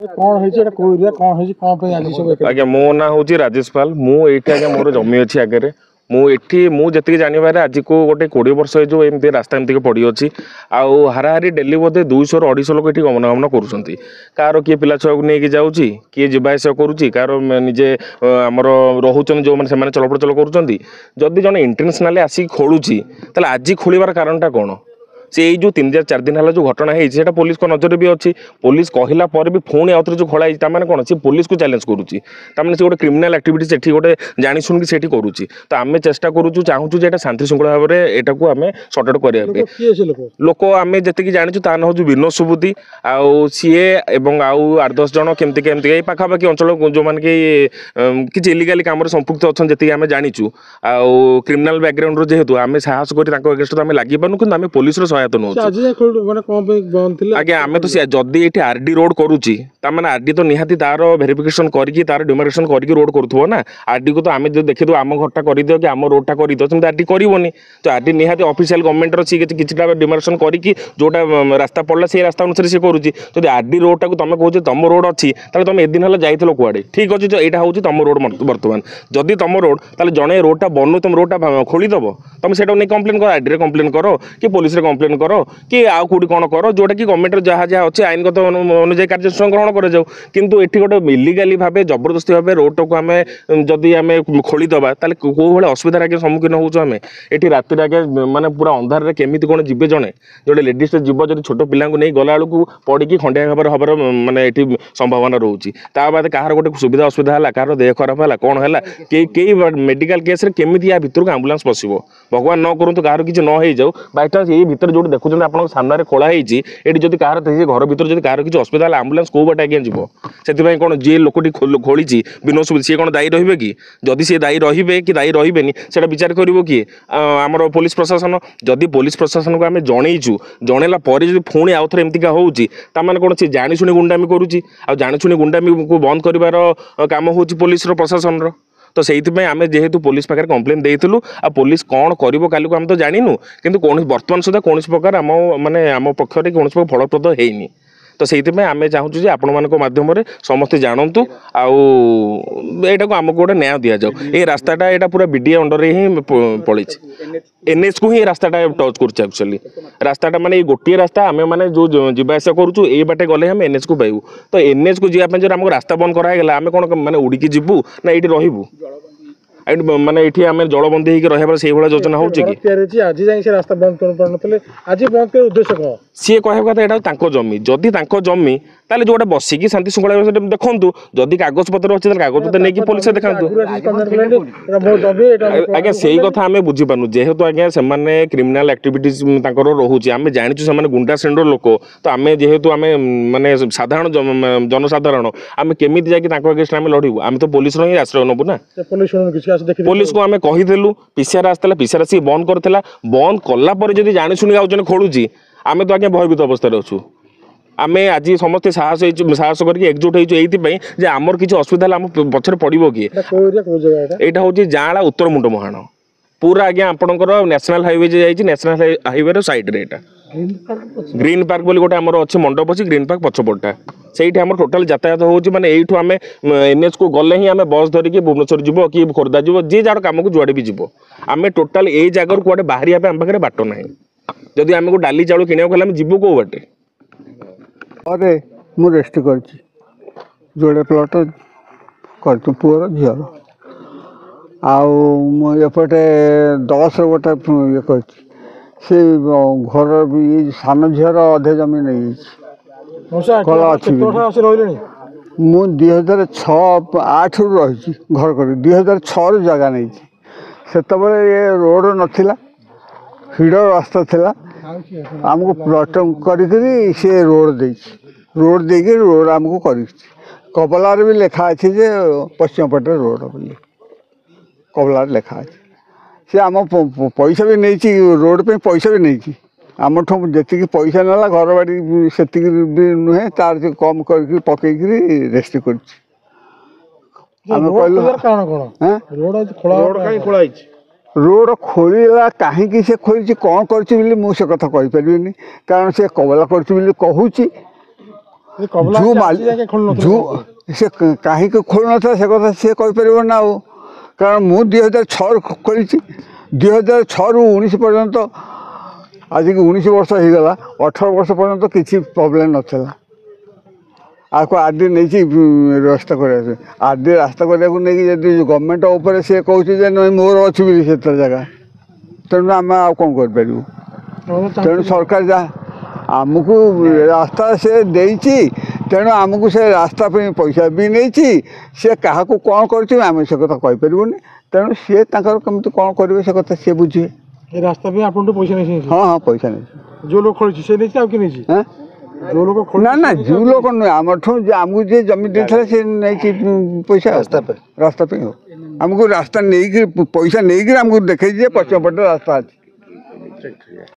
आज्ञा मो ना हूँ राजेश पाल मुझे आज्ञा मोर जमी अच्छी आगे मुझे जानवर आज को गोटे 20 वर्ष जो एमती रास्ता एमती पड़ी अच्छी आउ हाराहारी डेली बोधे 200 ରୁ 250 लोक ये गमनागमन करुँच कार किए पिला छुआ को लेकिन जाऊँगी किए जावास कर निजे आमर रोचन जो मैंने चलप्रचल करुँच जड़े इंटरनेशनल आसिक खोलुची आज खोलवार कारणटा कौन से जो 3-4 दिन है जो घटना है पुलिस को नजर भी अच्छी पुलिस कहला पर भी पुणी आउे जो खोलाई कौन सी पुलिस को चैलेंज करुच्ची से गोटे क्रिमिनाल एक्टिविटी से गोटे जानी शुणिक से करुच्ची तो आम चेष्टा करुचु चाहूँ जे शांति श्रृंखला भाव में यहाँ आम सर्ट आउट करने लोक आम जी जाचु ता ना हूँ विनोद सुबुद्धि आउ सीए आउ 8-10 जन केमती केमती पाखापाखि अंचल जो मैंने कि इलिगाली कम संपुक्त अच्छा जी आम जाचु आउ क्रिमिनाल बैकग्राउंड जेहेतु आम साहस कर लगे पार्नु कि आम पुलिस आज्ञा आम तो जदि ये आरडी रोड करुच्ची आरडी तो निहाती तार वेरिफिकेशन करके तार डिमार्केशन करके रोड करुव ना आरडी को तो आम जो देखिए आम घरटा कर दियो कि आम रोडटा कर दियो सेमती आरडी करनी तो आरडी निहाती ऑफिशियल गवर्नमेंट अच्छी किसी डिमार्केशन करके जोटा रास्ता पड़ला से रास्ता अनुसार से करुच्ची जब आरडी रोडटा को तुम कहे तुम रोड अच्छी तुम एदिन है जाइल कुआड़े ठीक अच्छे यहाँ हूँ तुम रोड बर्तमान जदि तुम रोड जड़े रोडटा बनू तुम रोडटा खोलीदेव तुम से नहीं कम्प्लेन कर आरडी कम्प्लेन कर कि पुलिस कम्प्लेन कर कि आउ कौटी कौन कर जोटा कि गवर्नमेंट जहाँ जहाँ अच्छे आईनगत अनुजाई कार्यानुष्ठान ग्रहण कर किंतु एठी गोटे इलिगाली भाव जबरदस्ती भाव रोड को आम जदि आम खोलीदबा ताले कौ भाई असुविधार आगे सम्मुखीन होमें ये राति आगे माने पूरा अंधार केमी कौन जी जड़े जोटे लेडीज जीव जो छोट पिला नहीं गला बेलू पड़ी खंडिया खबर हबार माने ये संभावना रोचे बाद कहार गोटे सुविधा असुविधा है कहार देह खराब है कौन है कई मेडिकल केस केमी या भितर को आंबुलांस पशिबो भगवान न करूँ कहार किसी न हो जाऊ बाई चान्स ये भितर जो देखुं आप सामने खोला ये जब कहार घर भर जब कहार किसी असुविधा है आंबुलांस कौ बाट आगे जीव से कौन जी लोकटी खोली विनोद सुबुद्धि सी कौन दायी रे कि जदि सी दायी रे कि दायी रेनि से विचार कर किए आमर पुलिस प्रशासन जदि पुलिस प्रशासन को आम जनईचु जनला जब पुणी आउ थे एमती होने कौन सी जाशुणी गुंडामी करुच्ची आ जाशुणी गुंडामी को बंद कर काम हो पुलिस प्रशासन तो से आम जेहेतु पुलिस पाखे कम्प्लेन देलु आ पुलिस कौन कर काली को आम तो जानू किंतु कौन बर्तमान सुधा कौन प्रकार आम माने आम पक्षरे कौन फलप्रद होनी तो से आम चाहूँ आपण मान मध्यम समस्ते जानतु आईटा को आमको गोटे न्याय दि जाऊ ये रास्ताटा यहाँ पूरा बीडीए अंडर ही पड़ी एनएच को ही रास्ताटा टच कर एक्चुअली रास्ताटा माने गोटे रास्ता आम मैंने जो जावास करूँ ये बाटे गले हम एनएच को पाइबू तो एनएच को जावाई जो आमको रास्ता बंद करागला आम कौन मैंने उड़िकी जीवु ना ये रही माने ये आम जलबंदी होकर रहा से योजना हो आज जाए रास्ता बंद कर आज बंद कर उद्देश्य कौन सी कह कथा यहाँ जमी जदि जमी ताले जोटा बसिकी शांति श्रृंखला देखु जदि कागज पत्र अच्छे कागज पत्र नहीं पुलिस देखा आज्ञा से कथा आम बुझीपार जेहेतु आज्ञा से क्रिमिनाल एक्टिविटीज रोचे आम जानूँ से गुंडा श्रेणी लोक तो आम जेहेतु आम माने साधारण जनसाधारण आम केमी जाकि आम लड़ू आम तो पुलिस ही आश्रय नबू ना पुलिस को आम कहीदेलु पीसीआर आसला पीसीआर आसिक बंद करता बंद कलापर जब जाशुणी आउ जन खोलुची आम तो आज्ञा भयभीत अवस्था अच्छु आम आज समस्ते साहस करके एकजुट होती आमर किसी असुविधा आम पचर पड़ो किए यहाँ हूँ जाँला उत्तर मुंड मुहाण पूरा आज्ञा आपंकर नेशनल हाईवे जाइए national highway sad green park बोली गोटे आमर अच्छे मंडप अच्छी ग्रीन पार्क पछपटा से टोटाल यातायात होची माने एठू आम एनएच को गले ही आम बस धरिकी भुवनेश्वर जीव कि खोर्धा जीव जी जार कम को जुआड़े भी जीव आम टोटाल ये जगह कुआडे बाहर आम पाखे बाट ना जदि आमको डाली चाउल किणा जीव कौ बाटे अरे मु रेस्ट कर जोड़े प्लट कर पुअर झीर आउटे 10 गोटे ये कर घर भी सान झीर अधे जमी नहीं मु 2006-8 रही घर कर 2006 जगह नहीं से ये रोड नाला हिड़ रास्ता थिला आमको प्लट करी से रोड देकी रोड आमको कर कबलार भी लिखा अच्छे जे पश्चिम पटे रोड बोली कबलार लिखा अच्छे से आम पैसा भी नहीं रोड पे पैसा भी नहीं आम जी पैसा नाला घर बाड़ी से भी नुहे तार कम कर पकई रेस्ट कर रोड खोलला कहीं से खोली कौन कर कथा कहीपर कारण से कबला कर कहूँ କବଲା ଜୁ ଆଜି ଯାକେ ଖୋଲୁନଥିଲା ଜୁ ସେ କାହିଁକି ଖୋଲୁନଥିଲା ସେ କଥା ସିଏ କହିପାରିବ ନା ଆଉ। କାରଣ ମୁଁ 2006ରୁ ଖୋଲିଛି, 2006ରୁ 19 ପର୍ଯ୍ୟନ୍ତ, ଆଜିକି 19 ବର୍ଷ ହେଇଗଲା, 18 ବର୍ଷ ପର୍ଯ୍ୟନ୍ତ କିଛି ପ୍ରୋବ୍ଲେମ୍ ନଥିଲା। ଆକୁ ଆର୍ ଡି ନେଇଛି ରାସ୍ତା କରିବାକୁ, ଆର୍ ଡି ରାସ୍ତା କରିବାକୁ ନେଇକି ଯଦି ଗଭର୍ଣ୍ଣମେଣ୍ଟ ଉପରେ ସିଏ କହୁଛି ଯେ ନାଇଁ ମୋର ଅଛି ବୋଲି ସେତେ ଜାଗା, ତେଣୁ ଆମେ ଆଉ କ'ଣ କରିପାରିବୁ। ତେଣୁ ସରକାର ଯାହା ଆମକୁ ରାସ୍ତା ସେ ଦେଇଛି, ତେଣୁ ଆମକୁ ସେ ରାସ୍ତା ପାଇଁ ପଇସା ବି ନେଇଛି। ସିଏ କାହାକୁ କ'ଣ କରିଛି ଆମେ ସେ କଥା କହିପାରିବୁନି। ତେଣୁ ସିଏ ତାଙ୍କର କେମିତି କ'ଣ କରିବେ ସେ କଥା ସିଏ ବୁଝିବେ। ଏ ରାସ୍ତା ପାଇଁ ଆପଣଠୁ ପଇସା ନେଇଛି? ହଁ ହଁ ପଇସା ନେଇଛି। ଯୋଉ ଲୋକ ଖୋଳିଛି ସେ ନେଇଛି ଆଉ କିଏ ନେଇଛି? ଯୋଉ ଲୋକ ନା ନା ଯେଉଁ ଲୋକ ନୁହେଁ, ଆମଠୁ ଆମକୁ ଯିଏ ଜମି ଦେଇଥିଲା ସେ ନେଇଛି ପଇସା ରାସ୍ତା ପାଇଁ। ହଉ ଆମକୁ ରାସ୍ତା ନେଇକି ପଇସା ନେଇକି ଆମକୁ ଦେଖେଇଛି ଯେ ପଛ ପଟେ ରାସ୍ତା ଅଛି।